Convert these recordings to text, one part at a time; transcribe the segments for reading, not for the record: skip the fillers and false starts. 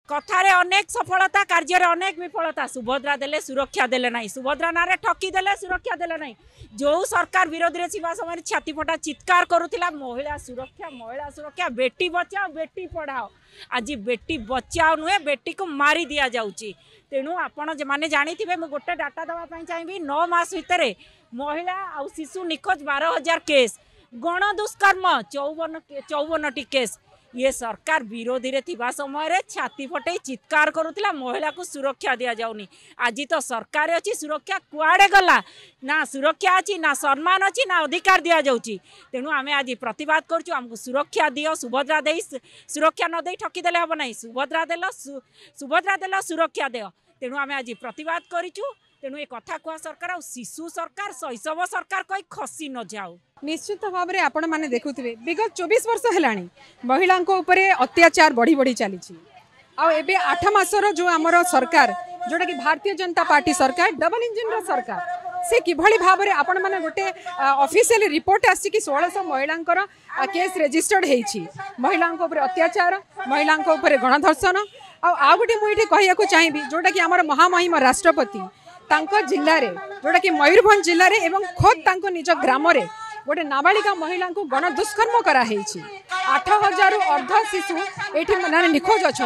कथारे अनेक सफलता कार्य अनेक विफलता सुभद्रा देले सुरक्षा देले नहीं सुभद्रा नारे ठकी देले सुरक्षा देले नहीं जो सरकार विरोधी समय छाती फटा चित्कार करुला महिला सुरक्षा बेटी बचाओ बेटी पढ़ाओ आज बेटी बचाओ नुहे बेटी को मारी दि जाऊँगी तेणु आपण मैंने जानी थे मुझे गोटे डाटा देवाई चाहिए 9 मास भितर महिला आ शिशु निखोज 12,000 केस गण दुष्कर्म 54टी केस ये सरकार विरोधी रे थिबा समय छाती फटे चित्कार करुला महिला को सुरक्षा दि जाऊनी आज तो सरकार अच्छी सुरक्षा कुआड़े गला ना सुरक्षा अच्छी ना सम्मान अच्छी ना अधिकार दि जाऊँगी तेणु आम आज प्रतिवाद करुँ आमको सुरक्षा दियो सुभद्रा दे सुरक्षा न दे ठकीदेले हम ना सुभद्रा देल सुरक्षा दियो तेणु आम आज प्रतिवाद करूँ तेणु ये कथा कह सरकार आ शिशु सरकार शैशव सरकार कहीं खसी न जाऊ निश्चित भाव में आपण मैंने देखुवे विगत 24 वर्ष है महिला अत्याचार बढ़ी बढ़ी चली आबे 8 मासर जो आमर सरकार जोटा कि भारतीय जनता पार्टी सरकार डबल इंजिन सरकार से किभली भाव में आपण मैंने गोटे ऑफिशियल रिपोर्ट आसी कि 1600 महिलांकर केस रजिस्टर्ड होती महिला अत्याचार महिला गणधर्षण आ गोटे मुझे कहूँ चाहिए जोटा कि आमर महामहिम राष्ट्रपति जिले में जोटा कि मयूरभंज जिले में एवं खोद निज ग्राम रे गोटे नाबालिका महिला को गण दुष्कर्म कराई 8,000 अर्ध शिशु ये मैंने निखोज अच्छा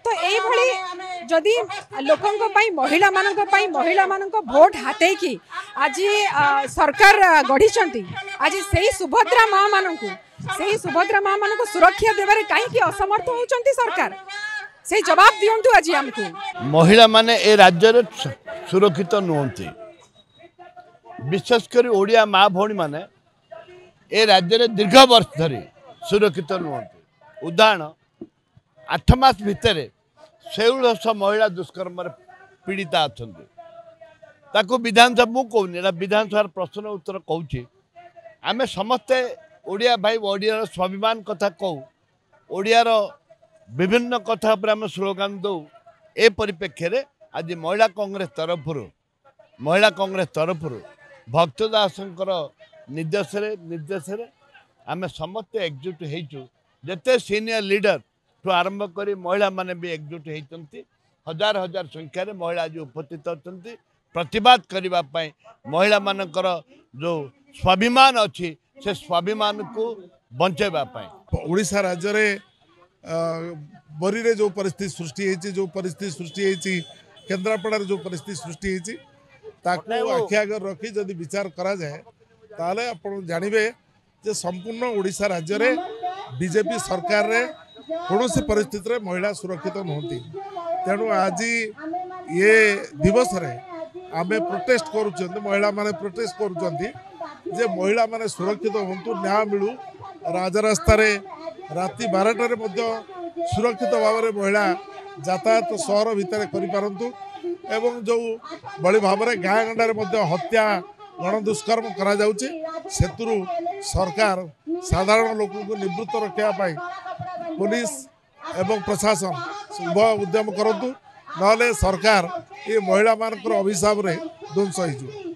तो ये जदि लोकों महिला मान भोट हाथे कि आज सरकार गढ़ी आज से सुभद्रा माँ मान को सुरक्षा देवारे कहीं असमर्थ होती सरकार से जवाब दिंतु आज आमको महिला माने ए राज्य रे सुरक्षित नुहति विशेषकर ओडिया माँ भौणी माने ए राज्य रे दीर्घ वर्ष धरी सुरक्षित नुहति उदाहरण 8 मास भितर 1600 महिला दुष्कर्म पीड़िता अच्छा विधानसभा मुझे विधानसभा प्रश्न उत्तर कहूँ आम समस्ते ओडिया भाई ओडिया स्वाभिमान कथा कहू ओडियार विभिन्न कथा पर आम स्लोगान दौ ए परिप्रेक्षी में आज महिला कांग्रेस तरफ भक्त दासंकर निर्देश आम समस्ते एकजुट होइचु जते सीनियर लीडर ठू आरंभ कर महिला माने भी एकजुट होती हजार हजार संख्यार महिला आज उपस्थित अच्छा प्रतिवाद करने महिला मानकर जो स्वाभिमान अच्छी से स्वाभिमान को बंचेवाई ओडिशा राज्य में बरी रे जो परिस्थिति सृष्टि होती केन्द्रापड़ा जो परिस्थिति सृष्टि होती आखि आगे रखी जदि विचार करा जाए ताले आपण जानवे जे संपूर्ण ओडिशा राज्य में बीजेपी सरकार रे कौन सी परिस्थिति रे महिला सुरक्षित नुहति तेणु आज ये दिवस रे आमे प्रोटेस्ट करूँ महिला माने प्रोटेस्ट करूँ जे महिला माने सुरक्षित हूँ न्याय मिलू राजरास्ता राति 12टार सुरक्षित भाव में महिला यातायात सहर भितर करूँ एवं जो बड़ी भाव में गाँ गंडार हत्या गण दुष्कर्म करा सरकार साधारण लोक को निवृत्त रखापी पुलिस एवं प्रशासन उभय उद्यम करूँ ना सरकार ये महिला मान अभिशाप ध्वंस हो।